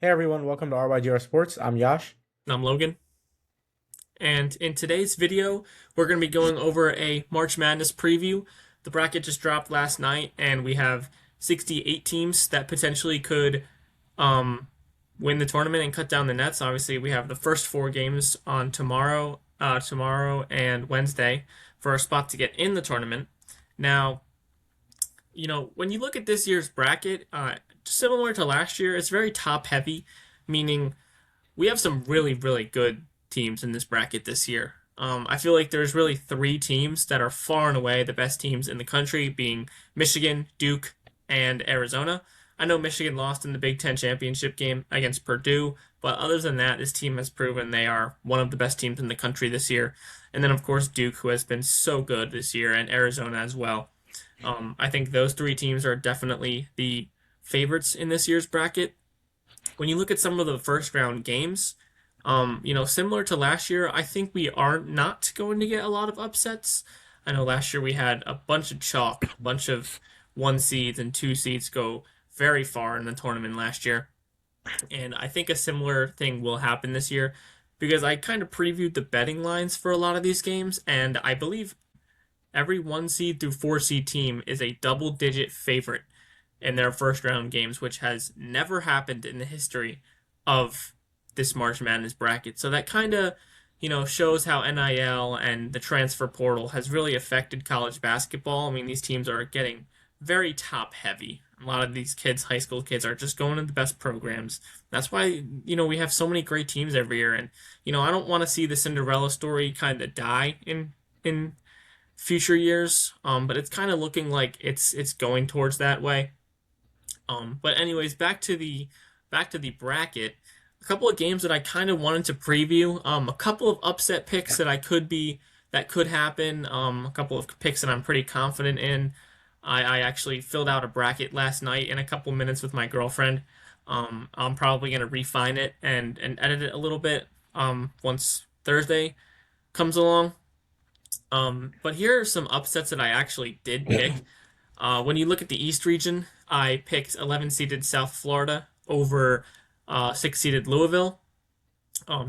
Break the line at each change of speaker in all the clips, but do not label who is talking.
Hey everyone, welcome to RYGR Sports. I'm Yash.
And I'm Logan. And in today's video, we're going to be going over a March Madness preview. The bracket just dropped last night, and we have 68 teams that potentially could um, win the tournament and cut down the nets. Obviously, we have the first four games on tomorrow and Wednesday for our spot to get in the tournament. Now, when you look at this year's bracket, similar to last year, it's very top heavy, meaning we have some really, really good teams in this bracket this year. I feel like there's really three teams that are far and away the best teams in the country, being Michigan, Duke, and Arizona. I know Michigan lost in the Big Ten championship game against Purdue, but other than that, this team has proven they are one of the best teams in the country this year. And then, of course, Duke, who has been so good this year, and Arizona as well. I think those three teams are definitely the favorites in this year's bracket. When you look at some of the first round games, similar to last year, I think we are not going to get a lot of upsets. I know last year we had a bunch of chalk, a bunch of one seeds and two seeds go very far in the tournament last year. And I think a similar thing will happen this year because I kind of previewed the betting lines for a lot of these games, and I believe every one seed through four seed team is a double digit favorite in their first round games, which has never happened in the history of this March Madness bracket. So that kind of, shows how NIL and the transfer portal has really affected college basketball. I mean, these teams are getting very top heavy. A lot of these kids, high school kids, are just going to the best programs. That's why, we have so many great teams every year. And, I don't want to see the Cinderella story kind of die in future years. But it's kind of looking like it's going towards that way. But anyways, back to the bracket. A couple of games that I kind of wanted to preview. A couple of upset picks that could happen. A couple of picks that I'm pretty confident in. I actually filled out a bracket last night in a couple minutes with my girlfriend. I'm probably gonna refine it and edit it a little bit. Once Thursday comes along. But here are some upsets that I actually did pick. When you look at the East region, I picked 11-seeded South Florida over 6-seeded Louisville.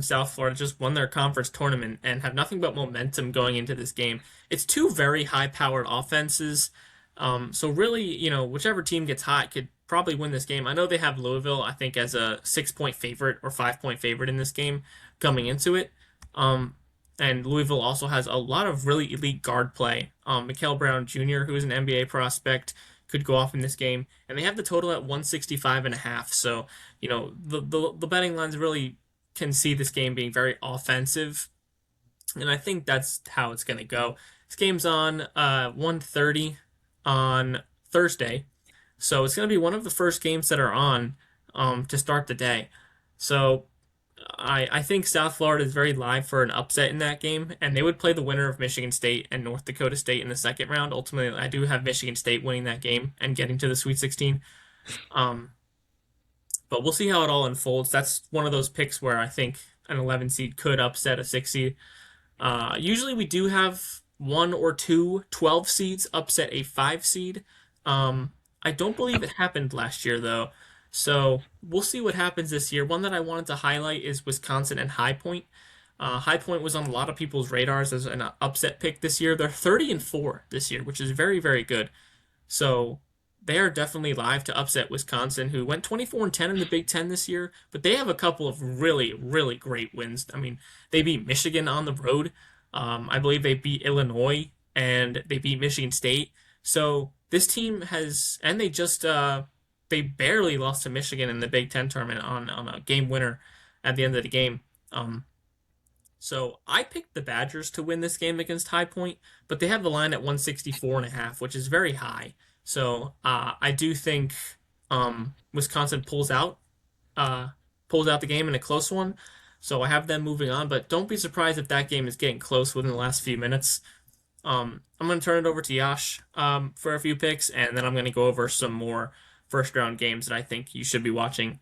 South Florida just won their conference tournament and have nothing but momentum going into this game. It's two very high-powered offenses. So really, whichever team gets hot could probably win this game. I know they have Louisville, I think, as a 6-point favorite or 5-point favorite in this game coming into it. And Louisville also has a lot of really elite guard play. Mikael Brown Jr., who is an NBA prospect, could go off in this game, and they have the total at 165.5. So, the betting lines really can see this game being very offensive, and I think that's how it's going to go. This game's on 1:30 on Thursday, so it's going to be one of the first games that are on to start the day. So I think South Florida is very live for an upset in that game, and they would play the winner of Michigan State and North Dakota State in the second round. Ultimately, I do have Michigan State winning that game and getting to the Sweet 16. Um, but we'll see how it all unfolds. That's one of those picks where I think an 11 seed could upset a 6 seed. Usually we do have one or two 12 seeds upset a 5 seed. I don't believe it happened last year, though. So we'll see what happens this year. One that I wanted to highlight is Wisconsin and High Point. High Point was on a lot of people's radars as an upset pick this year. They're 30-4 this year, which is very, very good. So they are definitely live to upset Wisconsin, who went 24-10 in the Big Ten this year, but they have a couple of really, really great wins. I mean, they beat Michigan on the road. I believe they beat Illinois and they beat Michigan State. So this team has, and they barely lost to Michigan in the Big Ten tournament on a game winner at the end of the game. So I picked the Badgers to win this game against High Point, but they have the line at 164.5, which is very high. So I do think Wisconsin pulls out the game in a close one. So I have them moving on, but don't be surprised if that game is getting close within the last few minutes. I'm going to turn it over to Yash for a few picks, and then I'm going to go over some more first round games that I think you should be watching.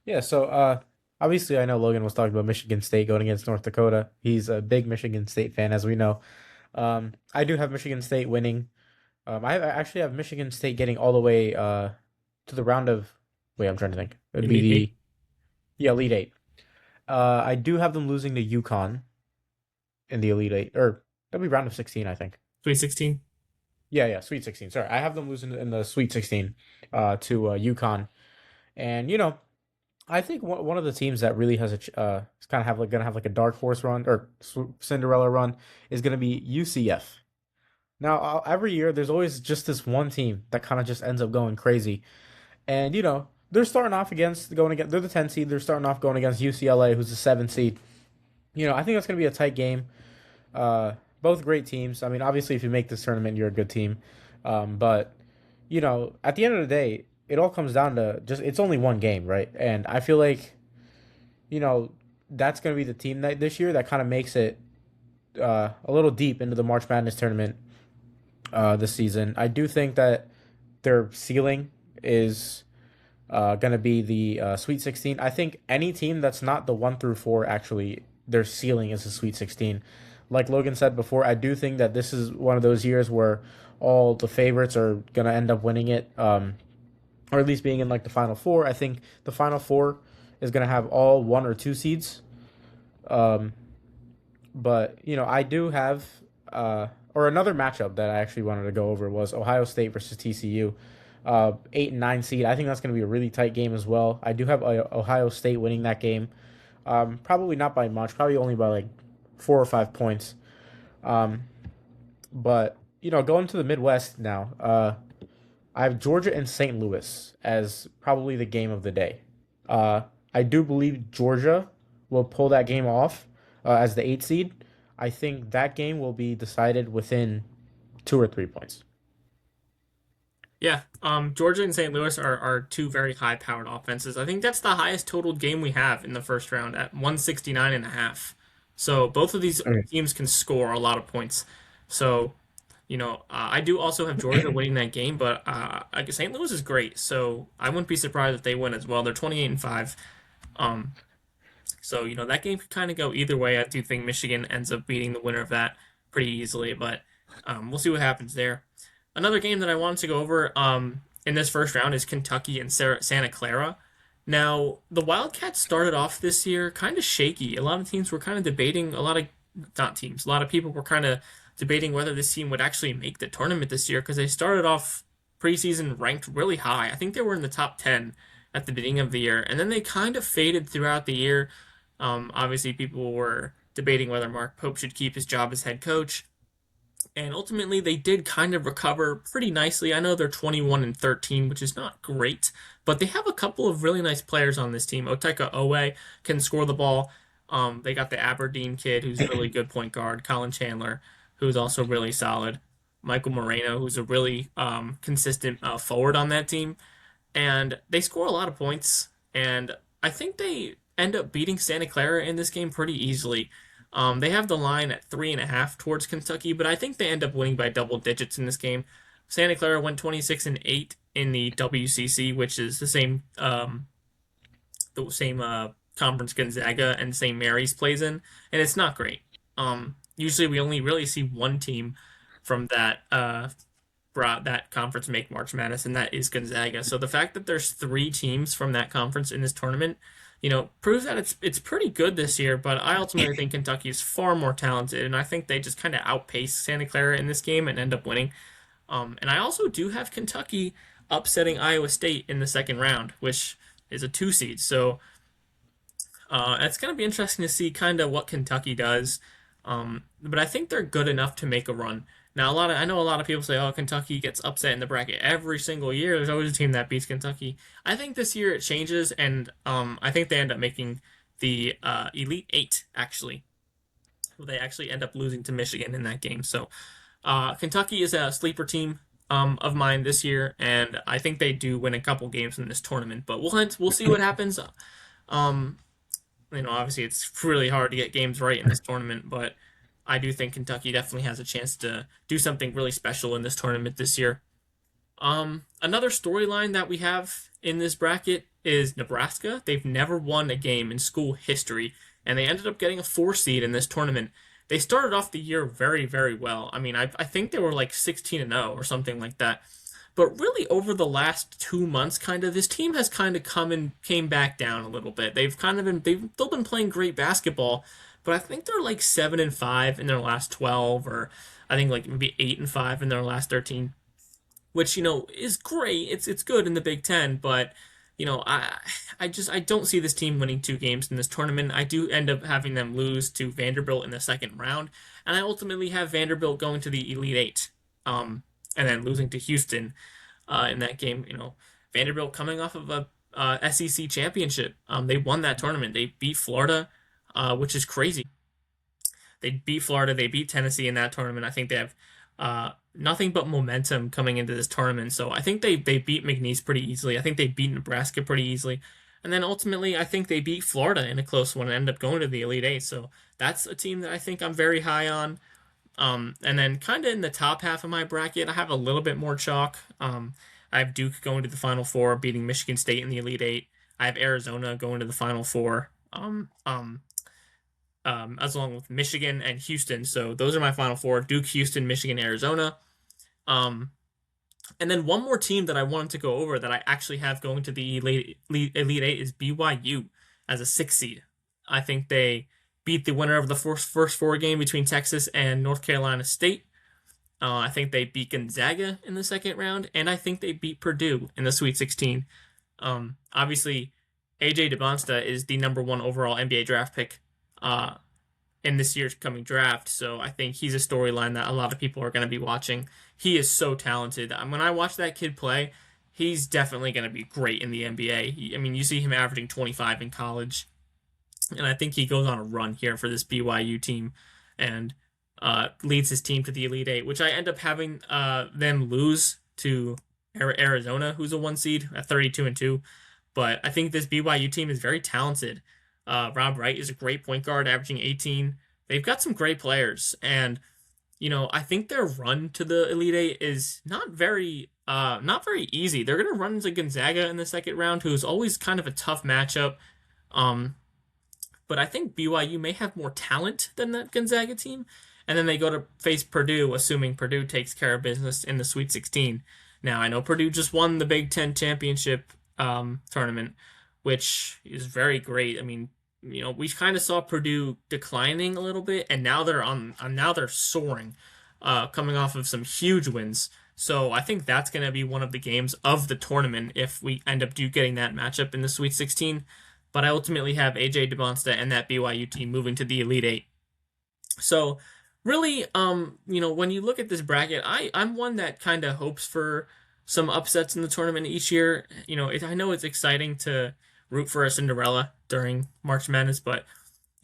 Yeah, so obviously I know Logan was talking about Michigan State going against North Dakota. He's a big Michigan State fan, as we know. I do have Michigan State winning. I actually have Michigan State getting all the way to the round of. Wait, I'm trying to think. It'd
In
be
the eight,
the yeah Elite Eight. I do have them losing to UConn in the Elite Eight, or that'll be round of 16, I think.
2016.
Yeah, yeah, Sweet 16. Sorry, I have them losing in the Sweet 16 to UConn, and I think one of the teams that really has is kind of have like gonna have like a dark horse run or Cinderella run is gonna be UCF. Now, every year there's always just this one team that kind of just ends up going crazy, and they're starting off against going against they're the 10 seed. They're starting off going against UCLA, who's the 7 seed. I think that's gonna be a tight game. Both great teams. I mean, obviously, if you make this tournament, you're a good team, but at the end of the day, it all comes down to just it's only one game, right? And I feel like you know that's going to be the team that this year that kind of makes it a little deep into the March Madness tournament this season. I do think that their ceiling is going to be the Sweet 16. I think any team that's not the 1 through 4 actually their ceiling is the Sweet 16. Like Logan said before, I do think that this is one of those years where all the favorites are going to end up winning it. Or at least being in like the final four. I think the final four is going to have all 1 or 2 seeds. Um, but I do have or another matchup that I actually wanted to go over was Ohio State versus TCU. 8 and 9 seed. I think that's going to be a really tight game as well. I do have Ohio State winning that game. Probably not by much. Probably only by like 4 or 5 points. Um, but going to the Midwest now. I have Georgia and St. Louis as probably the game of the day. Uh, I do believe Georgia will pull that game off as the 8 seed. I think that game will be decided within 2 or 3 points.
Yeah, Georgia and St. Louis are two very high-powered offenses. I think that's the highest totaled game we have in the first round at 169 and a half. So both of these
Okay.
teams can score a lot of points. So, I do also have Georgia winning that game, but St. Louis is great. So I wouldn't be surprised if they win as well. They're 28 and 5. Um, so, that game could kind of go either way. I do think Michigan ends up beating the winner of that pretty easily, but we'll see what happens there. Another game that I wanted to go over in this first round is Kentucky and Santa Clara. Now, the Wildcats started off this year kind of shaky. A lot of teams were kind of debating, a lot of people were kind of debating whether this team would actually make the tournament this year because they started off preseason ranked really high. I think they were in the top 10 at the beginning of the year, and then they kind of faded throughout the year. Obviously, people were debating whether Mark Pope should keep his job as head coach. And ultimately, they did kind of recover pretty nicely. I know they're 21 and 13, which is not great, but they have a couple of really nice players on this team. Oteka Owe can score the ball. They got the Aberdeen kid, who's a really good point guard. Colin Chandler, who's also really solid. Michael Moreno, who's a really consistent forward on that team. And they score a lot of points. And I think they end up beating Santa Clara in this game pretty easily. They have the line at 3.5 towards Kentucky, but I think they end up winning by double digits in this game. Santa Clara went 26 and 8 in the WCC, which is the same conference Gonzaga and St. Mary's plays in, and it's not great. Usually we only really see one team from that conference make March Madness, and that is Gonzaga. So the fact that there's 3 teams from that conference in this tournament, proves that it's pretty good this year. But I ultimately think Kentucky is far more talented, and I think they just kind of outpace Santa Clara in this game and end up winning. And I also do have Kentucky upsetting Iowa State in the second round, which is a 2 seed. So it's going to be interesting to see kind of what Kentucky does. But I think they're good enough to make a run. Now, I know a lot of people say, "Oh, Kentucky gets upset in the bracket every single year." There's always a team that beats Kentucky. I think this year it changes, and I think they end up making the Elite Eight. Actually, they actually end up losing to Michigan in that game. So, Kentucky is a sleeper team of mine this year, and I think they do win a couple games in this tournament. But we'll see what happens. Um, Obviously it's really hard to get games right in this tournament, but I do think Kentucky definitely has a chance to do something really special in this tournament this year. Another storyline that we have in this bracket is Nebraska. They've never won a game in school history, and they ended up getting a 4 seed in this tournament. They started off the year very, very well. I mean, I think they were like 16 and 0 or something like that. But really, over the last 2 months, kind of this team has kind of come and came back down a little bit. They've still been playing great basketball, but I think they're like 7-5 in their last 12, or I think like maybe 8-5 in their last 13, which is great. It's good in the Big Ten, but I don't see this team winning 2 games in this tournament. I do end up having them lose to Vanderbilt in the second round, and I ultimately have Vanderbilt going to the Elite Eight, and then losing to Houston in that game. Vanderbilt coming off of a SEC championship. They won that tournament. They beat Florida, which is crazy. They beat Florida. They beat Tennessee in that tournament. I think they have nothing but momentum coming into this tournament. So I think they beat McNeese pretty easily. I think they beat Nebraska pretty easily. And then ultimately, I think they beat Florida in a close one and end up going to the Elite Eight. So that's a team that I think I'm very high on. And then kind of in the top half of my bracket, I have a little bit more chalk. I have Duke going to the Final Four, beating Michigan State in the Elite Eight. I have Arizona going to the Final Four. As along with Michigan and Houston. So those are my final four: Duke, Houston, Michigan, Arizona. Um, and then one more team that I wanted to go over that I actually have going to the Elite Eight is BYU as a 6 seed. I think they beat the winner of the first 4 game between Texas and North Carolina State. I think they beat Gonzaga in the second round, and I think they beat Purdue in the Sweet 16. Obviously, AJ DeBonsta is the #1 overall NBA draft pick in this year's coming draft. So I think he's a storyline that a lot of people are going to be watching. He is so talented. When I watch that kid play, he's definitely going to be great in the NBA. I mean, you see him averaging 25 in college, and I think he goes on a run here for this BYU team and leads his team to the Elite Eight, which I end up having them lose to Arizona, who's a 1 seed at 32-2. But I think this BYU team is very talented. Rob Wright is a great point guard, averaging 18. They've got some great players, and I think their run to the Elite Eight is not very easy. They're gonna run into Gonzaga in the second round, who's always kind of a tough matchup. But I think BYU may have more talent than that Gonzaga team, and then they go to face Purdue, assuming Purdue takes care of business in the Sweet 16. Now I know Purdue just won the Big Ten championship tournament, which is very great. I mean, we kind of saw Purdue declining a little bit, and now they're soaring, coming off of some huge wins. So I think that's going to be one of the games of the tournament if we end up getting that matchup in the Sweet 16. But I ultimately have AJ DeBonsta and that BYU team moving to the Elite Eight. So really, when you look at this bracket, I'm one that kind of hopes for some upsets in the tournament each year. I know it's exciting to root for a Cinderella during March Madness, but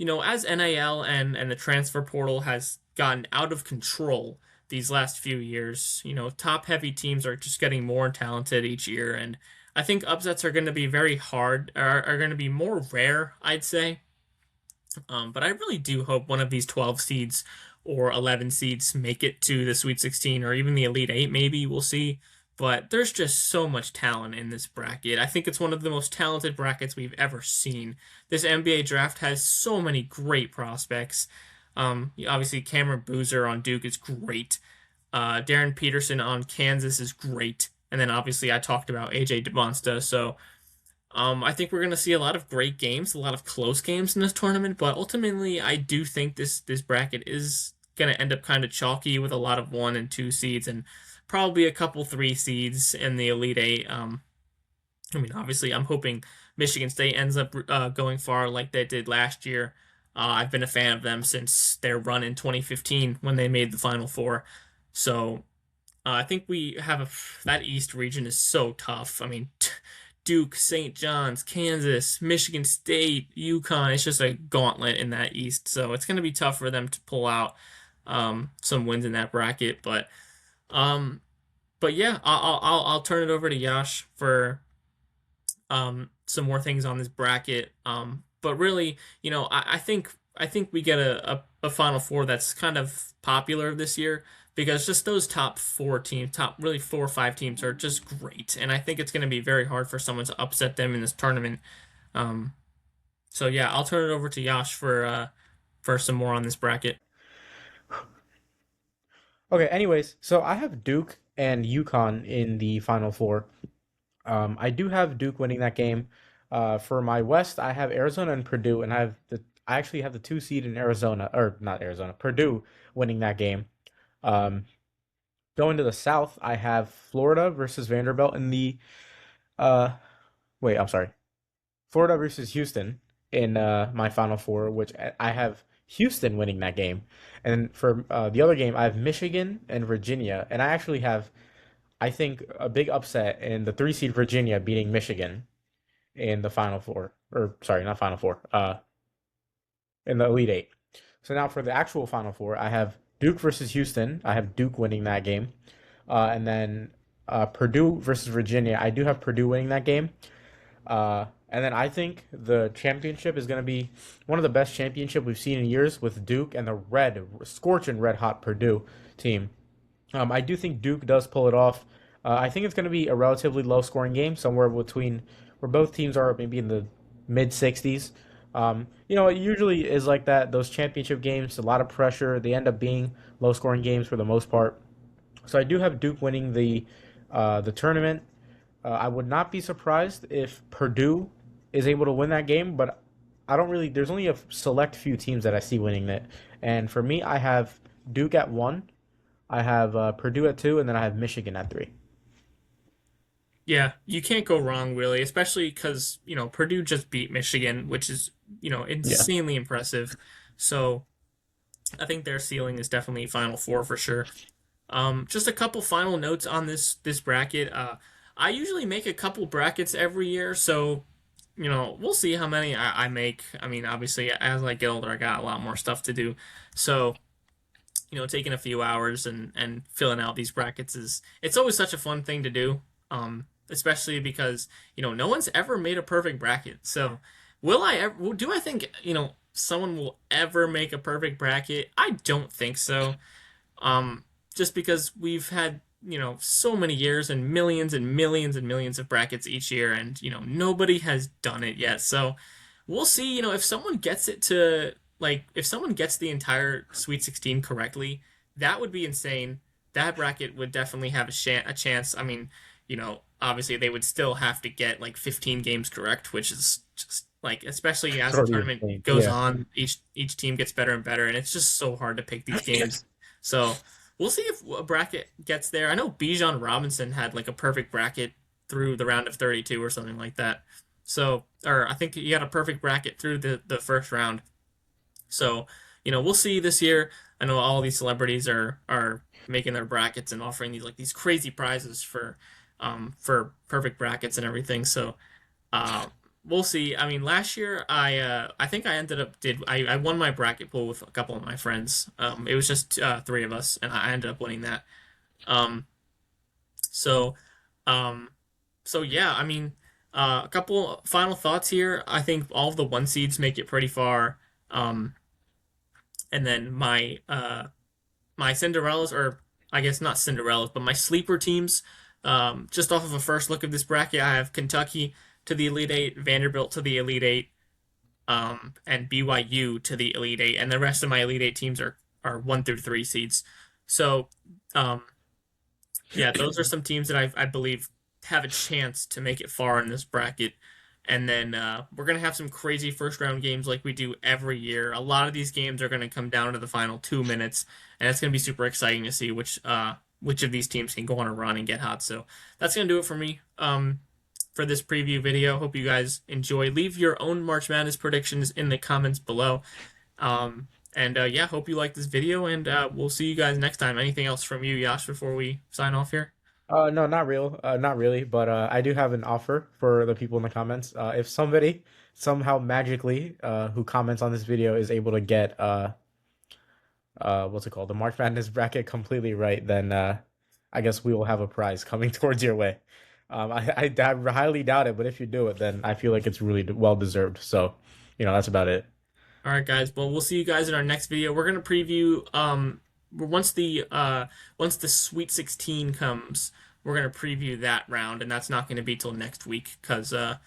as NIL and the transfer portal has gotten out of control these last few years, top heavy teams are just getting more talented each year, and I think upsets are going to be very hard, are going to be more rare, I'd say. But I really do hope one of these 12 seeds or 11 seeds make it to the Sweet 16 or even the Elite Eight. Maybe we'll see. But there's just so much talent in this bracket. I think it's one of the most talented brackets we've ever seen. This NBA draft has so many great prospects. Obviously, Cameron Boozer on Duke is great. Darren Peterson on Kansas is great. And then obviously I talked about AJ DeBonsta. So I think we're going to see a lot of great games, a lot of close games in this tournament. But ultimately, I do think this bracket is going to end up kind of chalky with a lot of 1 and 2 seeds and probably a couple 3 seeds in the Elite Eight. Obviously, I'm hoping Michigan State ends up going far like they did last year. I've been a fan of them since their run in 2015 when they made the Final Four. So I think we have that East region is so tough. I mean, Duke, St. John's, Kansas, Michigan State, UConn. It's just a gauntlet in that East. So it's going to be tough for them to pull out some wins in that bracket. But yeah, I'll turn it over to Yash for some more things on this bracket. But really, I think we get a Final Four that's kind of popular this year because just those top 4 teams, top really 4 or 5 teams are just great, and I think it's going to be very hard for someone to upset them in this tournament. So yeah, I'll turn it over to Yash for some more on this bracket.
Okay, anyways, so I have Duke and UConn in the Final Four. I do have Duke winning that game. For my West, I have Arizona and Purdue, and I actually have the two seed in Arizona, or not Arizona, Purdue winning that game. Um, Going to the South, I have Florida versus Vanderbilt in the uh wait, I'm sorry. Florida versus Houston in my Final Four, which I have Houston winning that game. And for the other game, I have Michigan and Virginia, and I actually have I think a big upset in the three seed Virginia beating Michigan in the Final Four, or sorry, not Final Four, in the Elite Eight. So now for the actual Final Four, I have Duke versus Houston. I have Duke winning that game, and then Purdue versus Virginia. I do have Purdue winning that game. And then I think the championship is going to be one of the best championship we've seen in years with Duke and the scorching red hot Purdue team. I do think Duke does pull it off. I think it's going to be a relatively low scoring game, somewhere between where both teams are maybe in the mid 60s. It usually is like that. Those championship games, a lot of pressure. They end up being low scoring games for the most part. So I do have Duke winning the tournament. I would not be surprised if Purdue is able to win that game, but I don't really. There's only a select few teams that I see winning it, and for me, I have Duke at one, I have Purdue at two, and then I have Michigan at three.
Yeah, you can't go wrong really, especially because Purdue just beat Michigan, which is
Yeah.
insanely impressive. So I think their ceiling is definitely Final Four for sure. Just a couple final notes on this bracket. I usually make a couple brackets every year, so we'll see how many I make. I mean, obviously, as I get older, I got a lot more stuff to do. So taking a few hours and filling out these brackets is it's always such a fun thing to do. Especially because no one's ever made a perfect bracket. So will I ever? Do I think someone will ever make a perfect bracket? I don't think so. Um, just because we've had so many years and millions and millions of brackets each year, and nobody has done it yet. So we'll see. If someone gets it to like if someone gets the entire Sweet 16 correctly, that would be insane. That bracket would definitely have a chance. I mean, obviously they would still have to get like 15 games correct, which is just like especially
It's
as the
already
tournament
insane.
goes
Yeah.
on, each team gets better and better, and it's just so hard to pick these games. So we'll see if a bracket gets there. I know Bijan Robinson had like a perfect bracket through the round of 32 or something like that. So, or I think he had a perfect bracket through the first round. So, we'll see this year. I know all these celebrities are making their brackets and offering these crazy prizes for perfect brackets and everything. So, uh, we'll see. I mean, last year I think I ended up did I won my bracket pool with a couple of my friends. It was just three of us, and I ended up winning that. Um, so, um, so yeah, I mean, a couple final thoughts here. I think all of the one seeds make it pretty far. And then my Cinderellas, or I guess not Cinderellas, but my sleeper teams. Just off of a first look of this bracket, I have Kentucky to the Elite Eight, Vanderbilt to the Elite Eight, and BYU to the Elite Eight, and the rest of my Elite Eight teams are one through three seeds. So, um, yeah, those are some teams that I believe have a chance to make it far in this bracket. And then we're going to have some crazy first round games like we do every year. A lot of these games are going to come down to the final 2 minutes, and it's going to be super exciting to see which of these teams can go on a run and get hot. So that's going to do it for me for this preview video. Hope you guys enjoy. Leave your own March Madness predictions in the comments below. And yeah, hope you like this video, and we'll see you guys next time. Anything else from you, Yash, before we sign off here?
No, not really. But I do have an offer for the people in the comments. If somebody somehow magically who comments on this video is able to get what's it called, the March Madness bracket completely right, then I guess we will have a prize coming towards your way. I highly doubt it, but if you do it, then I feel like it's really well deserved. So, that's about it.
All right, guys. Well, we'll see you guys in our next video. We're gonna preview once the Sweet 16 comes. We're gonna preview that round, and that's not gonna be till next week because the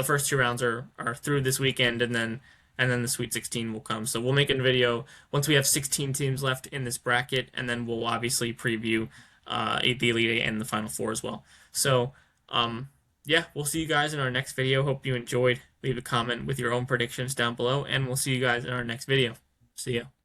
first two rounds are through this weekend, and then the Sweet 16 will come. So we'll make a video once we have 16 teams left in this bracket, and then we'll obviously preview the Elite Eight and the Final Four as well. So, yeah, we'll see you guys in our next video. Hope you enjoyed. Leave a comment with your own predictions down below, and we'll see you guys in our next video. See ya.